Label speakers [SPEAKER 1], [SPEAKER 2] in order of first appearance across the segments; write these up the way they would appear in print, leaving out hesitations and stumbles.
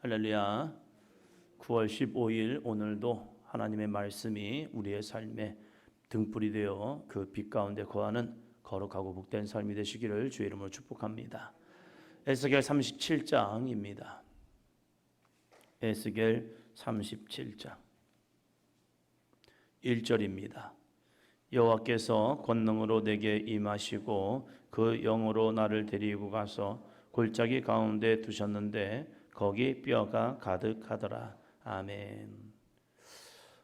[SPEAKER 1] 할렐루야. 9월 15일 오늘도 하나님의 말씀이 우리의 삶에 등불이 되어 그 빛 가운데 거하는 거룩하고 복된 삶이 되시기를 주의 이름으로 축복합니다. 에스겔 37장입니다. 에스겔 37장 1절입니다. 여호와께서 권능으로 내게 임하시고 그 영으로 나를 데리고 가서 골짜기 가운데 두셨는데 거기 뼈가 가득하더라. 아멘.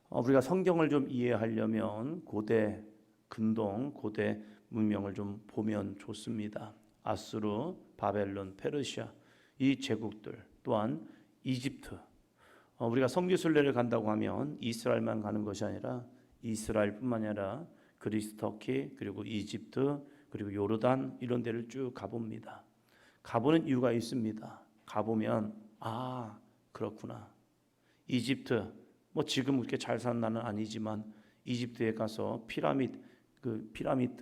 [SPEAKER 1] 우리가 성경을 좀 이해하려면 고대 근동, 고대 문명을 좀 보면 좋습니다. 아수르, 바벨론, 페르시아 이 제국들 또한 이집트. 우리가 성지순례를 간다고 하면 이스라엘만 가는 것이 아니라 이스라엘뿐만 아니라 그리스, 터키 그리고 이집트 그리고 요르단 이런 데를 쭉 가봅니다. 가보는 이유가 있습니다. 가보면 그렇구나. 이집트 지금 그렇게 잘 사는 나는 아니지만 이집트에 가서 피라미드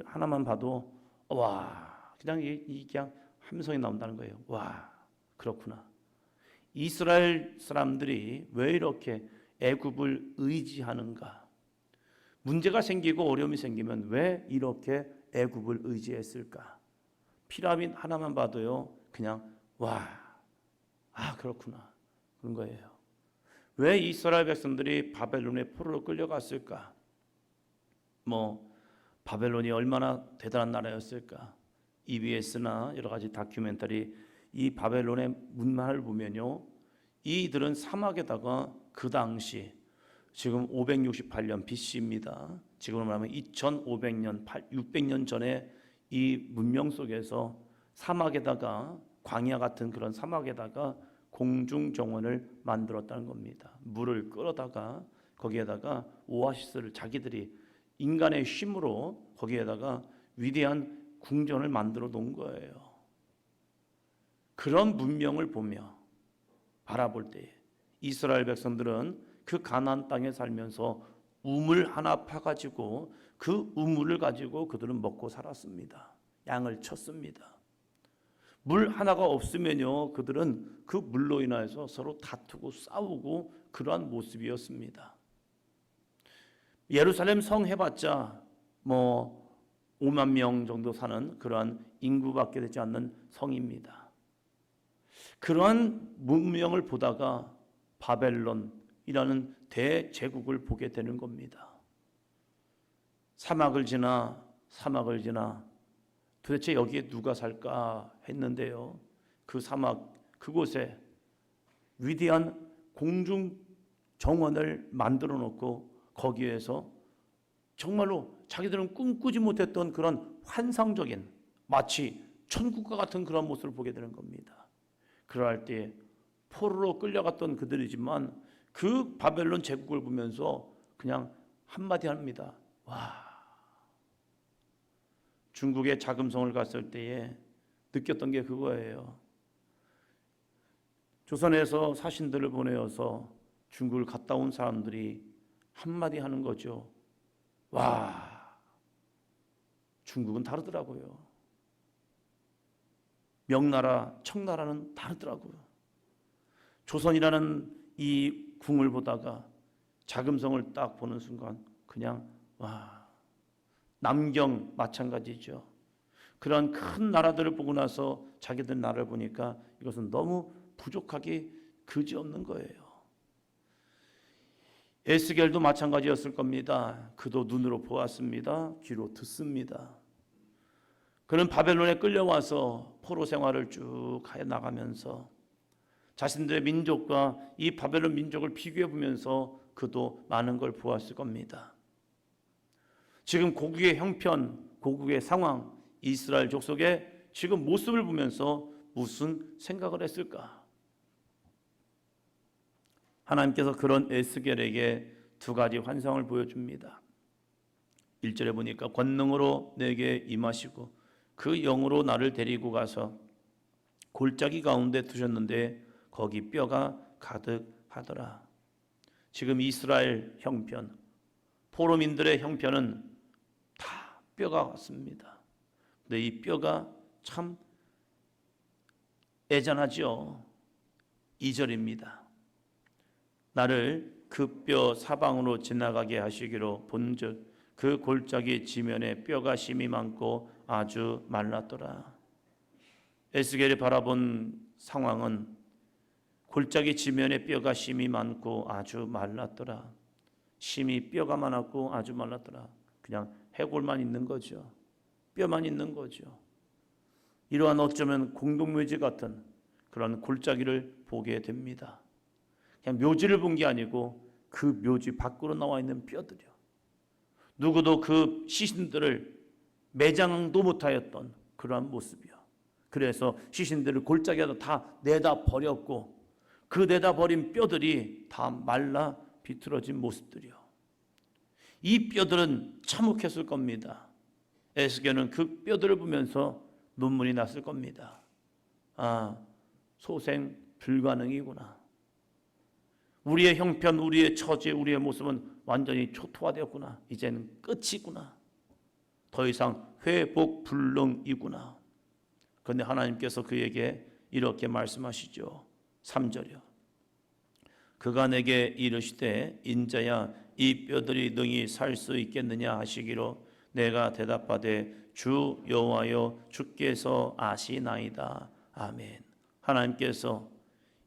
[SPEAKER 1] 하나만 봐도 그냥 함성이 나온다는 거예요. 와, 그렇구나. 이스라엘 사람들이 왜 이렇게 애굽을 의지하는가? 문제가 생기고 어려움이 생기면 왜 이렇게 애굽을 의지했을까? 피라미드 하나만 봐도요, 그냥 그렇구나 그런 거예요. 왜 이스라엘 백성들이 바벨론의 포로로 끌려갔을까? 바벨론이 얼마나 대단한 나라였을까? EBS나 여러 가지 다큐멘터리 이 바벨론의 문화를 보면요, 이들은 사막에다가 그 당시 지금 568년 BC입니다. 지금으로 말하면 2500년, 600년 전에 이 문명 속에서 사막에다가 광야 같은 그런 사막에다가 공중 정원을 만들었다는 겁니다. 물을 끌어다가 거기에다가 오아시스를 자기들이 인간의 힘으로 거기에다가 위대한 궁전을 만들어 놓은 거예요. 그런 문명을 보며 바라볼 때 이스라엘 백성들은 그 가나안 땅에 살면서 우물 하나 파가지고 그 우물을 가지고 그들은 먹고 살았습니다. 양을 쳤습니다. 물 하나가 없으면요, 그들은 그 물로 인하여서 서로 다투고 싸우고 그러한 모습이었습니다. 예루살렘 성 해봤자 5만 명 정도 사는 그러한 인구밖에 되지 않는 성입니다. 그러한 문명을 보다가 바벨론이라는 대제국을 보게 되는 겁니다. 사막을 지나 도대체 여기에 누가 살까 했는데요, 그 사막 그곳에 위대한 공중 정원을 만들어 놓고 거기에서 정말로 자기들은 꿈꾸지 못했던 그런 환상적인 마치 천국과 같은 그런 모습을 보게 되는 겁니다. 그럴 때 포로로 끌려갔던 그들이지만 그 바벨론 제국을 보면서 그냥 한마디 합니다. 중국의 자금성을 갔을 때에 느꼈던 게 그거예요. 조선에서 사신들을 보내어서 중국을 갔다 온 사람들이 한마디 하는 거죠. 중국은 다르더라고요. 명나라, 청나라는 다르더라고요. 조선이라는 이 궁을 보다가 자금성을 딱 보는 순간 그냥 남경 마찬가지죠. 그런 큰 나라들을 보고 나서 자기들 나라를 보니까 이것은 너무 부족하기 그지없는 거예요. 에스겔도 마찬가지였을 겁니다. 그도 눈으로 보았습니다. 귀로 듣습니다. 그는 바벨론에 끌려와서 포로 생활을 쭉 해 나가면서 자신들의 민족과 이 바벨론 민족을 비교해 보면서 그도 많은 걸 보았을 겁니다. 지금 고국의 형편, 고국의 상황, 이스라엘 족속의 지금 모습을 보면서 무슨 생각을 했을까? 하나님께서 그런 에스겔에게 두 가지 환상을 보여줍니다. 1절에 보니까 권능으로 내게 임하시고 그 영으로 나를 데리고 가서 골짜기 가운데 두셨는데 거기 뼈가 가득하더라. 지금 이스라엘 형편, 포로민들의 형편은 다 뼈가 같습니다. 근데 이 뼈가 참 애잔하죠. 2절입니다. 나를 그 뼈 사방으로 지나가게 하시기로 본즉 그 골짜기 지면에 뼈가 심이 많고 아주 말랐더라. 에스겔이 바라본 상황은 골짜기 지면에 뼈가 심이 많고 아주 말랐더라. 심이 뼈가 많았고 아주 말랐더라. 그냥 해골만 있는 거죠. 뼈만 있는 거죠. 이러한 어쩌면 공동묘지 같은 그런 골짜기를 보게 됩니다. 그냥 묘지를 본 게 아니고 그 묘지 밖으로 나와 있는 뼈들이요. 누구도 그 시신들을 매장도 못하였던 그러한 모습이요. 그래서 시신들을 골짜기에다 다 내다 버렸고 그 내다 버린 뼈들이 다 말라 비틀어진 모습들이요. 이 뼈들은 참혹했을 겁니다. 에스겔은 그 뼈들을 보면서 눈물이 났을 겁니다. 아, 소생 불가능이구나. 우리의 형편, 우리의 처지, 우리의 모습은 완전히 초토화되었구나. 이제는 끝이구나. 더 이상 회복 불능이구나. 그런데 하나님께서 그에게 이렇게 말씀하시죠. 3절이요. 그가 내게 이르시되 인자야 이 뼈들이 능히 살 수 있겠느냐 하시기로 내가 대답하되 주 여호와여 주께서 아시나이다. 아멘. 하나님께서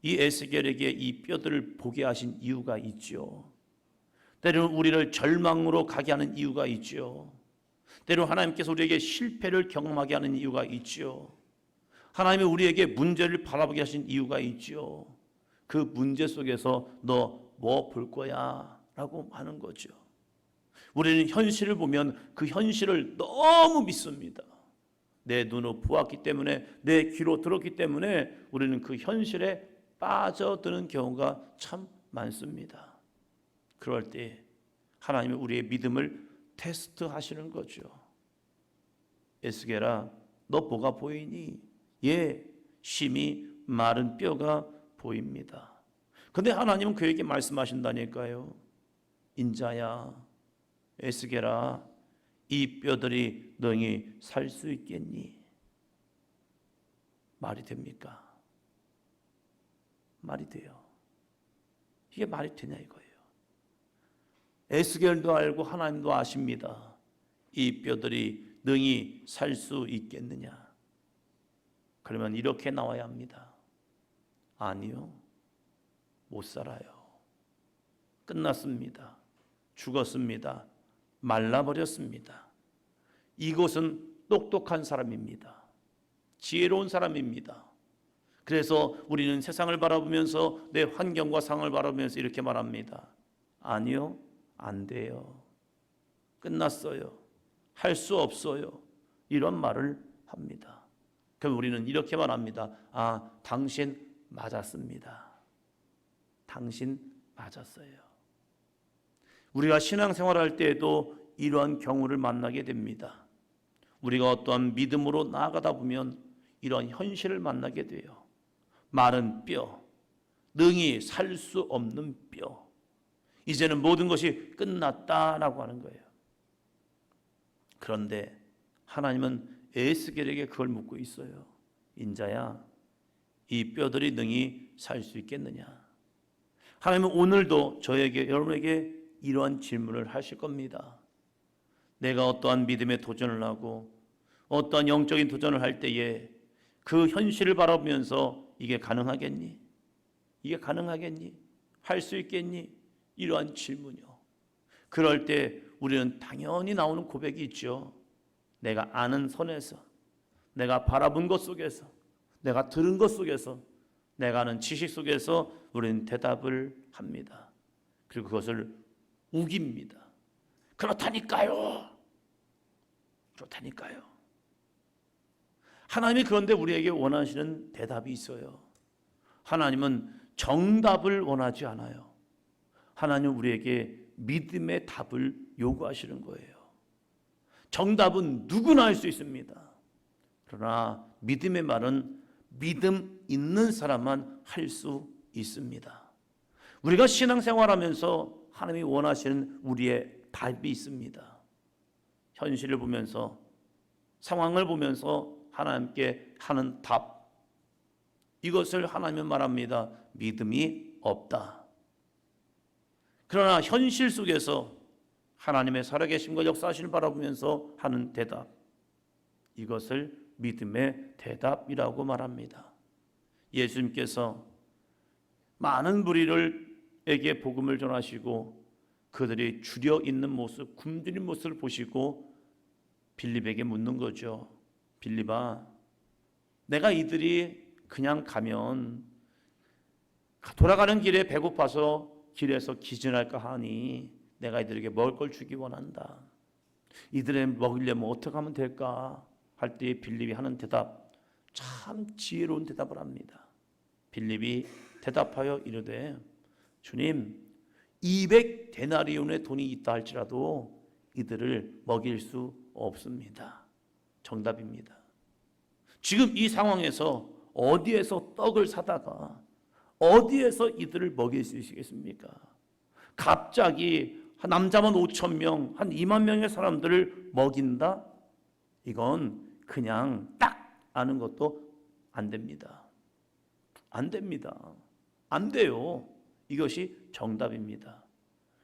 [SPEAKER 1] 이 에스겔에게 이 뼈들을 보게 하신 이유가 있죠. 때로는 우리를 절망으로 가게 하는 이유가 있죠. 때로는 하나님께서 우리에게 실패를 경험하게 하는 이유가 있죠. 하나님이 우리에게 문제를 바라보게 하신 이유가 있죠. 그 문제 속에서 너 뭐 볼 거야? 라고 하는 거죠. 우리는 현실을 보면 그 현실을 너무 믿습니다. 내 눈으로 보았기 때문에, 내 귀로 들었기 때문에 우리는 그 현실에 빠져드는 경우가 참 많습니다. 그럴 때 하나님은 우리의 믿음을 테스트하시는 거죠. 에스겔아, 너 뭐가 보이니? 예, 심히 마른 뼈가 보입니다. 근데 하나님은 그에게 말씀하신다니까요. 인자야, 에스겔아, 이 뼈들이 능히 살 수 있겠니? 말이 됩니까? 말이 돼요. 이게 말이 되냐 이거예요. 에스겔도 알고 하나님도 아십니다. 이 뼈들이 능히 살 수 있겠느냐? 그러면 이렇게 나와야 합니다. 아니요, 못 살아요. 끝났습니다. 죽었습니다. 말라버렸습니다. 이것은 똑똑한 사람입니다. 지혜로운 사람입니다. 그래서 우리는 세상을 바라보면서 내 환경과 상황을 바라보면서 이렇게 말합니다. 아니요, 안 돼요. 끝났어요. 할 수 없어요. 이런 말을 합니다. 그럼 우리는 이렇게 말합니다. 아, 당신 맞았습니다. 당신 맞았어요. 우리가 신앙생활할 때에도 이러한 경우를 만나게 됩니다. 우리가 어떠한 믿음으로 나아가다 보면 이러한 현실을 만나게 돼요. 마른 뼈, 능히 살 수 없는 뼈. 이제는 모든 것이 끝났다라고 하는 거예요. 그런데 하나님은 에스겔에게 그걸 묻고 있어요. 인자야, 이 뼈들이 능히 살 수 있겠느냐? 하나님은 오늘도 저에게, 여러분에게 이러한 질문을 하실 겁니다. 내가 어떠한 믿음의 도전을 하고 어떠한 영적인 도전을 할 때에 그 현실을 바라보면서 이게 가능하겠니? 이게 가능하겠니? 할 수 있겠니? 이러한 질문이요. 그럴 때 우리는 당연히 나오는 고백이 있죠. 내가 아는 선에서, 내가 바라본 것 속에서, 내가 들은 것 속에서, 내가 아는 지식 속에서 우리는 대답을 합니다. 그리고 그것을 우깁니다. 그렇다니까요. 그렇다니까요. 하나님이 그런데 우리에게 원하시는 대답이 있어요. 하나님은 정답을 원하지 않아요. 하나님은 우리에게 믿음의 답을 요구하시는 거예요. 정답은 누구나 할 수 있습니다. 그러나 믿음의 말은 믿음 있는 사람만 할 수 있습니다. 우리가 신앙생활하면서 하나님이 원하시는 우리의 답이 있습니다. 현실을 보면서, 상황을 보면서 하나님께 하는 답, 이것을 하나님은 말합니다. 믿음이 없다. 그러나 현실 속에서 하나님의 살아계심과 역사하심을 바라보면서 하는 대답, 이것을 믿음의 대답이라고 말합니다. 예수님께서 많은 무리들에게 복음을 전하시고 그들이 줄여 있는 모습, 굶주린 모습을 보시고 빌립에게 묻는 거죠. 빌립아, 내가 이들이 그냥 가면 돌아가는 길에 배고파서 길에서 기진할까 하니 내가 이들에게 먹을 걸 주기 원한다. 이들에 먹이려면 어떻게 하면 될까 할 때 빌립이 하는 대답, 참 지혜로운 대답을 합니다. 빌립이 대답하여 이르되 주님, 200데나리온의 돈이 있다 할지라도 이들을 먹일 수 없습니다. 정답입니다. 지금 이 상황에서 어디에서 떡을 사다가 어디에서 이들을 먹일 수 있겠습니까? 갑자기 남자만 5,000명, 한 2만 명의 사람들을 먹인다? 이건 그냥 딱 아는 것도 안 됩니다. 안 됩니다. 안 돼요. 이것이 정답입니다.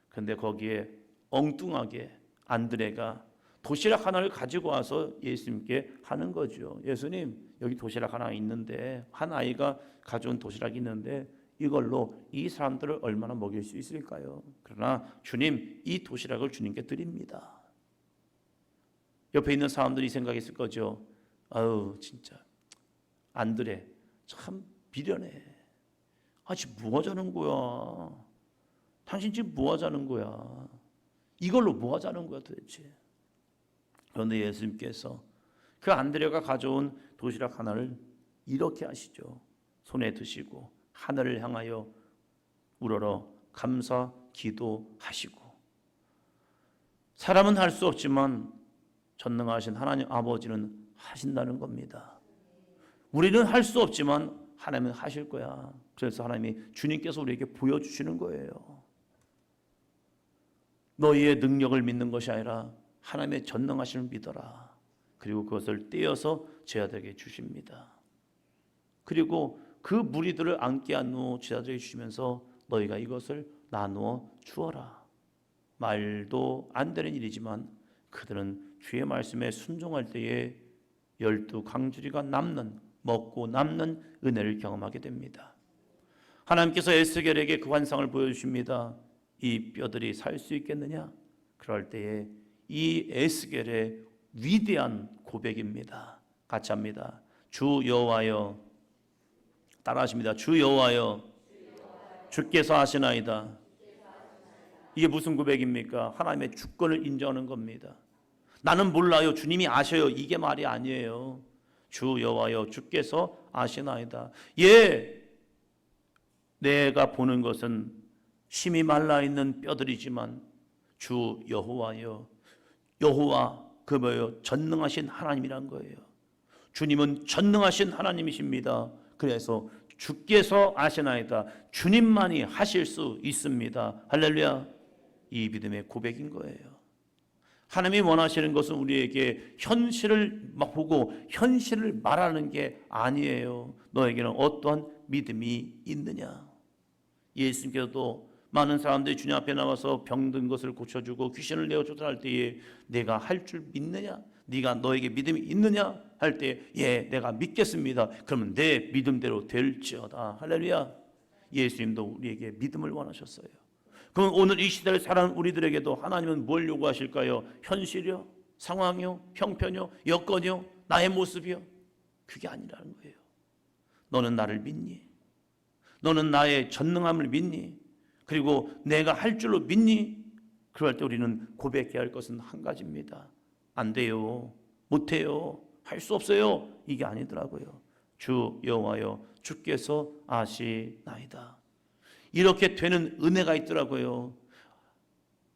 [SPEAKER 1] 그런데 거기에 엉뚱하게 안드레가 도시락 하나를 가지고 와서 예수님께 하는 거죠. 예수님, 여기 도시락 하나 있는데, 한 아이가 가져온 도시락이 있는데 이걸로 이 사람들을 얼마나 먹일 수 있을까요? 그러나 주님, 이 도시락을 주님께 드립니다. 옆에 있는 사람들이 생각했을 거죠. 아유, 진짜 안드레 참 비련해. 지금 뭐 하자는 거야? 당신 지금 뭐 하자는 거야? 이걸로 뭐 하자는 거야 도대체? 그런데 예수님께서 그 안드레가 가져온 도시락 하나를 이렇게 하시죠. 손에 드시고 하늘을 향하여 우러러 감사 기도하시고, 사람은 할 수 없지만 전능하신 하나님 아버지는 하신다는 겁니다. 우리는 할 수 없지만 하나님은 하실 거야. 그래서 하나님이 주님께서 우리에게 보여주시는 거예요. 너희의 능력을 믿는 것이 아니라 하나님의 전능하심을 믿어라. 그리고 그것을 떼어서 제자들에게 주십니다. 그리고 그 무리들을 앉게 한 후 제자들에게 주시면서 너희가 이것을 나누어 주어라. 말도 안 되는 일이지만 그들은 주의 말씀에 순종할 때에 12강주리가 남는, 먹고 남는 은혜를 경험하게 됩니다. 하나님께서 에스겔에게 그 환상을 보여주십니다. 이 뼈들이 살 수 있겠느냐? 그럴 때에 이 에스겔의 위대한 고백입니다. 같이 합니다. 주 여호와여, 따라하십니다. 주 여호와여, 주께서 하시나이다. 이게 무슨 고백입니까? 하나님의 주권을 인정하는 겁니다. 나는 몰라요, 주님이 아셔요, 이게 말이 아니에요. 주 여호와여, 주께서 아시나이다. 예, 내가 보는 것은 심히 말라있는 뼈들이지만 주 여호와여, 여호와 그 뭐예요? 전능하신 하나님이란 거예요. 주님은 전능하신 하나님이십니다. 그래서 주께서 아시나이다. 주님만이 하실 수 있습니다. 할렐루야. 이 믿음의 고백인 거예요. 하나님이 원하시는 것은 우리에게 현실을 보고 현실을 말하는 게 아니에요. 너에게는 어떠한 믿음이 있느냐? 예수님께서도 많은 사람들이 주님 앞에 나와서 병든 것을 고쳐주고 귀신을 내어 쫓아낼 때에 내가 할 줄 믿느냐? 네가 너에게 믿음이 있느냐? 할 때 예, 내가 믿겠습니다. 그러면 내 믿음대로 될지어다. 할렐루야. 예수님도 우리에게 믿음을 원하셨어요. 그럼 오늘 이 시대를 살아가는 우리들에게도 하나님은 뭘 요구하실까요? 현실이요? 상황이요? 형편이요? 여건이요? 나의 모습이요? 그게 아니라는 거예요. 너는 나를 믿니? 너는 나의 전능함을 믿니? 그리고 내가 할 줄로 믿니? 그럴 때 우리는 고백해야 할 것은 한 가지입니다. 안 돼요. 못해요. 할 수 없어요. 이게 아니더라고요. 주 여호와여, 주께서 아시나이다. 이렇게 되는 은혜가 있더라고요.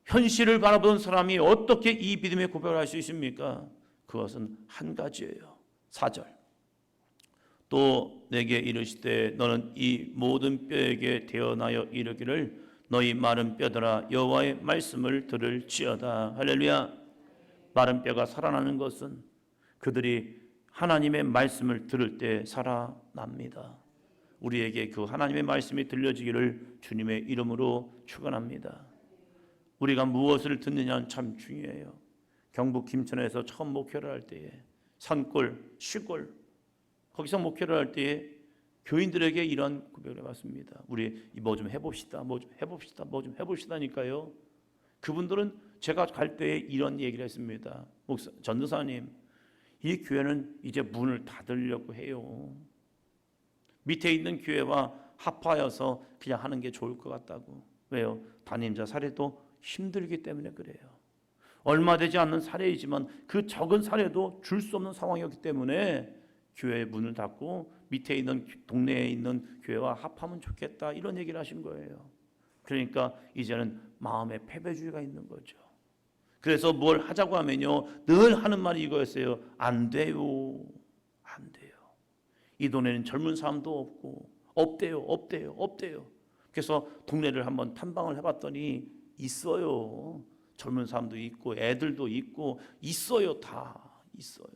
[SPEAKER 1] 현실을 바라보는 사람이 어떻게 이 믿음의 고백을 할 수 있습니까? 그것은 한 가지예요. 4절. 또 내게 이르시되 너는 이 모든 뼈에게 대언하여 이르기를 너희 마른 뼈들아 여호와의 말씀을 들을지어다. 할렐루야. 마른 뼈가 살아나는 것은 그들이 하나님의 말씀을 들을 때 살아납니다. 우리에게 그 하나님의 말씀이 들려지기를 주님의 이름으로 축원합니다. 우리가 무엇을 듣느냐는 참 중요해요. 경북 김천에서 처음 목회를 할 때에 산골, 시골 거기서 목회를 할 때에 교인들에게 이런 고백을 해봤습니다. 우리 뭐 좀 해봅시다, 뭐 좀 해봅시다, 뭐 좀 해봅시다니까요. 그분들은 제가 갈 때에 이런 얘기를 했습니다. 전도사님, 이 교회는 이제 문을 닫으려고 해요. 밑에 있는 교회와 합하여서 그냥 하는 게 좋을 것 같다고. 왜요? 담임자 사례도 힘들기 때문에 그래요. 얼마 되지 않는 사례이지만 그 적은 사례도 줄 수 없는 상황이었기 때문에 교회의 문을 닫고 밑에 있는 동네에 있는 교회와 합하면 좋겠다 이런 얘기를 하신 거예요. 그러니까 이제는 마음에 패배주의가 있는 거죠. 그래서 뭘 하자고 하면요 늘 하는 말이 이거였어요. 안 돼요. 안 돼요. 이 동네는 젊은 사람도 없고 없대요. 그래서 동네를 한번 탐방을 해봤더니 있어요. 젊은 사람도 있고 애들도 있고 있어요. 다 있어요.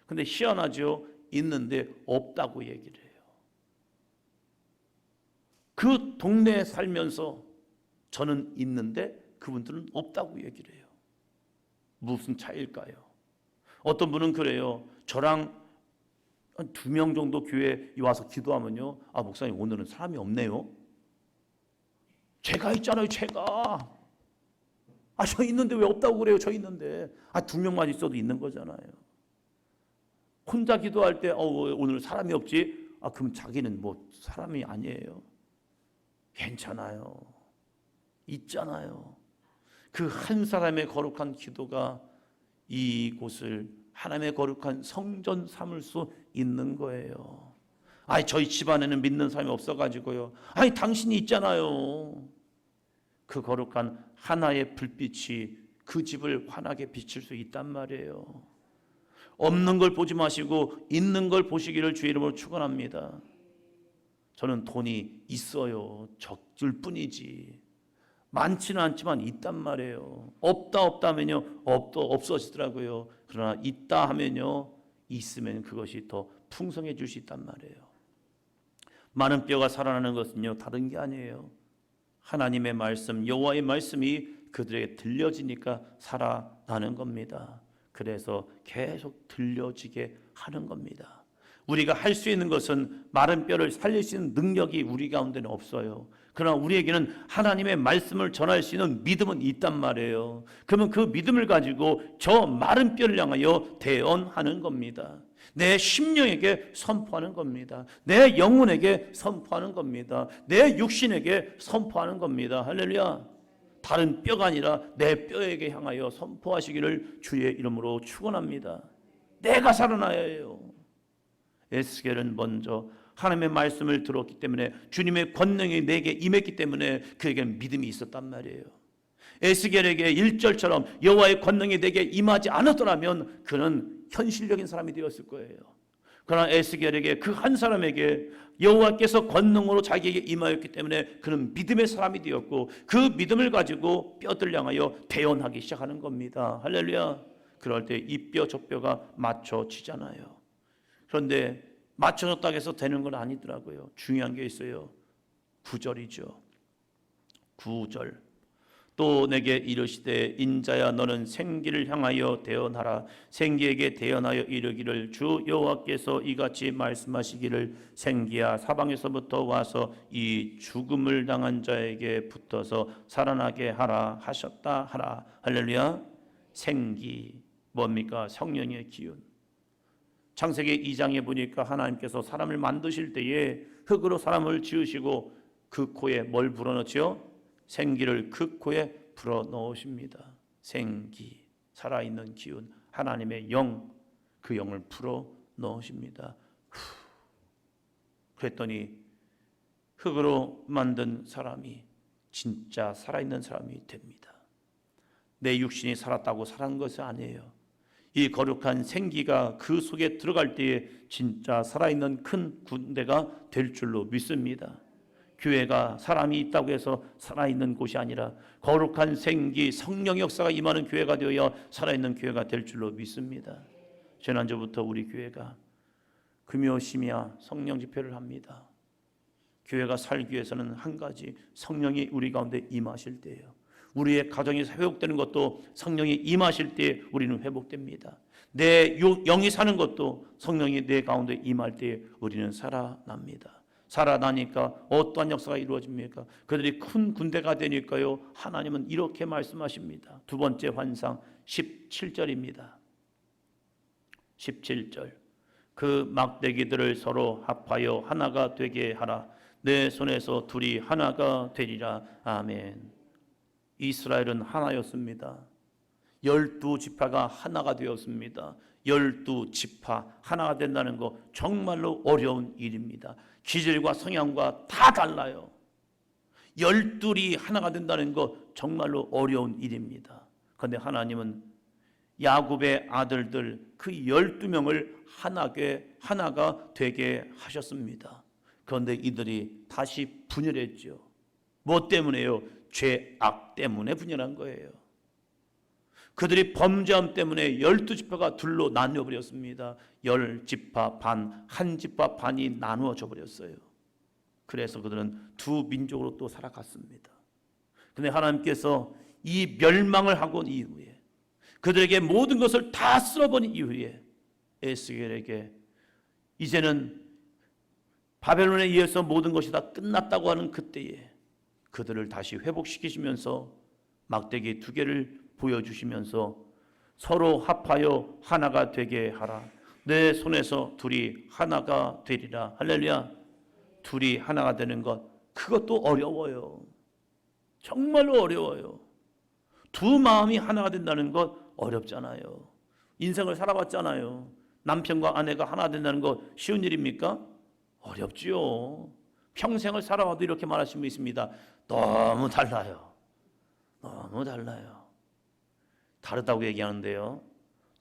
[SPEAKER 1] 근데 희한하죠. 있는데 없다고 얘기를 해요. 그 동네에 살면서 저는 있는데 그분들은 없다고 얘기를 해요. 무슨 차이일까요? 어떤 분은 그래요. 저랑 한 2명 정도 교회에 와서 기도하면요. 아, 목사님 오늘은 사람이 없네요. 제가 있잖아요. 제가. 아, 저 있는데 왜 없다고 그래요. 저 있는데. 아, 2명만 있어도 있는 거잖아요. 혼자 기도할 때 오늘 사람이 없지? 아, 그럼 자기는 뭐 사람이 아니에요. 괜찮아요. 있잖아요. 그 한 사람의 거룩한 기도가 이곳을 하나님의 거룩한 성전 삼을 수 있는 거예요. 아니 저희 집안에는 믿는 사람이 없어가지고요. 아니 당신이 있잖아요. 그 거룩한 하나의 불빛이 그 집을 환하게 비칠 수 있단 말이에요. 없는 걸 보지 마시고 있는 걸 보시기를 주의 이름으로 축원합니다. 저는 돈이 있어요. 적을 뿐이지. 많지는 않지만 있단 말이에요. 없다 하면요 없어지더라고요. 그러나 있다 하면요 있으면 그것이 더 풍성해질 수 있단 말이에요. 많은 뼈가 살아나는 것은요 다른 게 아니에요. 하나님의 말씀, 여호와의 말씀이 그들에게 들려지니까 살아나는 겁니다. 그래서 계속 들려지게 하는 겁니다. 우리가 할 수 있는 것은 마른 뼈를 살릴 수 있는 능력이 우리 가운데는 없어요. 그러나 우리에게는 하나님의 말씀을 전할 수 있는 믿음은 있단 말이에요. 그러면 그 믿음을 가지고 저 마른 뼈를 향하여 대언하는 겁니다. 내 심령에게 선포하는 겁니다. 내 영혼에게 선포하는 겁니다. 내 육신에게 선포하는 겁니다. 할렐루야. 다른 뼈가 아니라 내 뼈에게 향하여 선포하시기를 주의 이름으로 축원합니다. 내가 살아나야 해요. 에스겔은 먼저 하나님의 말씀을 들었기 때문에 주님의 권능이 내게 임했기 때문에 그에게는 믿음이 있었단 말이에요. 에스겔에게 1절처럼 여호와의 권능이 내게 임하지 않았더라면 그는 현실적인 사람이 되었을 거예요. 그러나 에스겔에게 그 한 사람에게 여호와께서 권능으로 자기에게 임하였기 때문에 그는 믿음의 사람이 되었고 그 믿음을 가지고 뼈들 향하여 대언하기 시작하는 겁니다. 할렐루야. 그럴 때 이 뼈 저 뼈가 맞춰지잖아요. 그런데 맞춰졌다고 해서 되는 건 아니더라고요. 중요한 게 있어요. 9절이죠. 9절. 또 내게 이르시되 인자야 너는 생기를 향하여 대언하라. 생기에게 대언하여 이르기를 주 여호와께서 이같이 말씀하시기를 생기야 사방에서부터 와서 이 죽음을 당한 자에게 붙어서 살아나게 하라 하셨다 하라. 할렐루야. 생기 뭡니까? 성령의 기운. 창세기 2장에 보니까 하나님께서 사람을 만드실 때에 흙으로 사람을 지으시고 그 코에 뭘 불어넣지요? 생기를 그 코에 불어넣으십니다. 생기, 살아있는 기운, 하나님의 영, 그 영을 불어넣으십니다. 그랬더니 흙으로 만든 사람이 진짜 살아있는 사람이 됩니다. 내 육신이 살았다고 살아난 것이 아니에요. 이 거룩한 생기가 그 속에 들어갈 때에 진짜 살아있는 큰 군대가 될 줄로 믿습니다. 교회가 사람이 있다고 해서 살아있는 곳이 아니라 거룩한 생기, 성령 역사가 임하는 교회가 되어야 살아있는 교회가 될 줄로 믿습니다. 지난주부터 우리 교회가 금요 심야 성령 집회를 합니다. 교회가 살기 위해서는 한 가지, 성령이 우리 가운데 임하실 때예요. 우리의 가정이 회복되는 것도 성령이 임하실 때 우리는 회복됩니다. 내 영이 사는 것도 성령이 내 가운데 임할 때 우리는 살아납니다. 살아나니까 어떠한 역사가 이루어집니까? 그들이 큰 군대가 되니까요, 하나님은 이렇게 말씀하십니다. 두 번째 환상 17절입니다. 17절, 그 막대기들을 서로 합하여 하나가 되게 하라. 내 손에서 둘이 하나가 되리라. 아멘. 이스라엘은 하나였습니다. 12지파가 하나가 되었습니다. 12지파 하나가 된다는 거 정말로 어려운 일입니다. 기질과 성향과 다 달라요. 12이 하나가 된다는 거 정말로 어려운 일입니다. 그런데 하나님은 야곱의 아들들 그 12명을 하나가 되게 하셨습니다. 그런데 이들이 다시 분열했죠. 뭐 때문에요? 죄악 때문에 분열한 거예요. 그들이 범죄함 때문에 12지파가 둘로 나뉘어버렸습니다. 10지파 반, 한 지파 반이 나누어져 버렸어요. 그래서 그들은 두 민족으로 또 살아갔습니다. 그런데 하나님께서 이 멸망을 하고 온 이후에, 그들에게 모든 것을 다 쓸어버린 이후에 에스겔에게 이제는 바벨론에 의해서 모든 것이 다 끝났다고 하는 그때에 그들을 다시 회복시키시면서 막대기 2개를 보여주시면서 서로 합하여 하나가 되게 하라. 내 손에서 둘이 하나가 되리라. 할렐루야. 둘이 하나가 되는 것, 그것도 어려워요. 정말로 어려워요. 두 마음이 하나가 된다는 것 어렵잖아요. 인생을 살아봤잖아요. 남편과 아내가 하나 된다는 것 쉬운 일입니까? 어렵지요. 평생을 살아와도 이렇게 말하신 분 있습니다. 너무 달라요. 너무 달라요. 다르다고 얘기하는데요,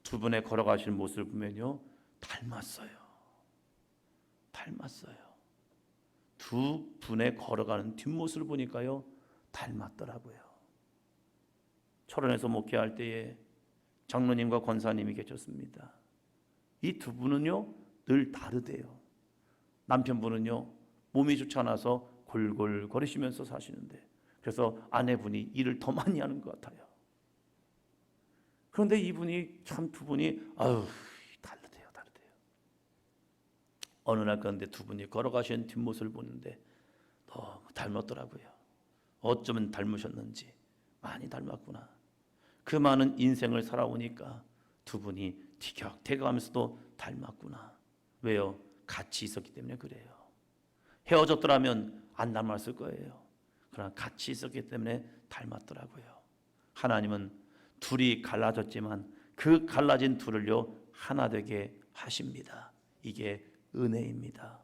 [SPEAKER 1] 두 분의 걸어가시는 모습을 보면요, 닮았어요. 닮았어요. 두 분의 걸어가는 뒷모습을 보니까요, 닮았더라고요. 철원에서 목회할 때에 장로님과 권사님이 계셨습니다. 이 두 분은요, 늘 다르대요. 남편분은요, 몸이 좋지 않아서 골골거리시면서 사시는데, 그래서 아내분이 일을 더 많이 하는 것 같아요. 그런데 이분이 참 두 분이 다르대요. 어느 날 그런데 두 분이 걸어가시는 뒷모습을 보는데 너무 닮았더라고요. 어쩌면 닮으셨는지 많이 닮았구나. 그 많은 인생을 살아오니까 두 분이 티격태격하면서도 닮았구나. 왜요? 같이 있었기 때문에 그래요. 헤어졌더라면 안 닮았을 거예요. 그러나 같이 있었기 때문에 닮았더라고요. 하나님은 둘이 갈라졌지만 그 갈라진 둘을요, 하나 되게 하십니다. 이게 은혜입니다.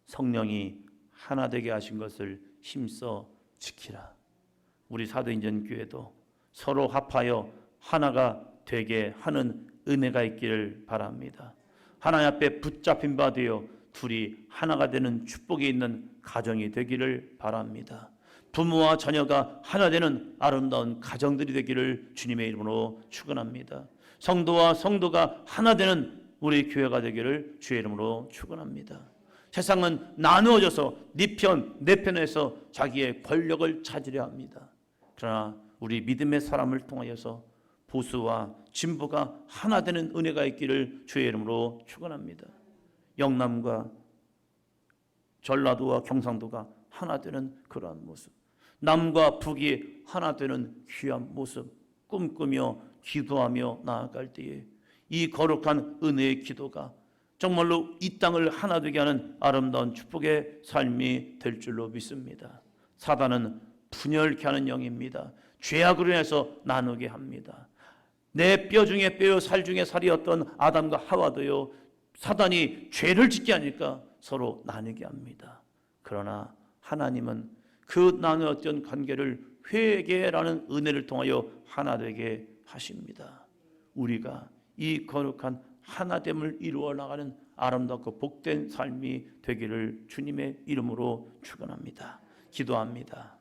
[SPEAKER 1] 성령이 하나 되게 하신 것을 힘써 지키라. 우리 사도인전 교회도 서로 합하여 하나가 되게 하는 은혜가 있기를 바랍니다. 하나님 앞에 붙잡힌 바 되어 둘이 하나가 되는 축복이 있는 가정이 되기를 바랍니다. 부모와 자녀가 하나 되는 아름다운 가정들이 되기를 주님의 이름으로 축원합니다. 성도와 성도가 하나 되는 우리 교회가 되기를 주의 이름으로 축원합니다. 세상은 나누어져서 네 편, 내 편에서 자기의 권력을 찾으려 합니다. 그러나 우리 믿음의 사람을 통하여서 보수와 진보가 하나 되는 은혜가 있기를 주의 이름으로 축원합니다. 영남과 전라도와 경상도가 하나 되는 그러한 모습, 남과 북이 하나 되는 귀한 모습 꿈꾸며 기도하며 나아갈 때에 이 거룩한 은혜의 기도가 정말로 이 땅을 하나 되게 하는 아름다운 축복의 삶이 될 줄로 믿습니다. 사단은 분열케 하는 영입니다. 죄악으로 인해서 나누게 합니다. 내 뼈 중에 뼈요 살 중에 살이었던 아담과 하와도요, 사단이 죄를 짓게 하니까 서로 나누게 합니다. 그러나 하나님은 그 나누었던 관계를 회개라는 은혜를 통하여 하나 되게 하십니다. 우리가 이 거룩한 하나됨을 이루어 나가는 아름답고 복된 삶이 되기를 주님의 이름으로 축원합니다. 기도합니다.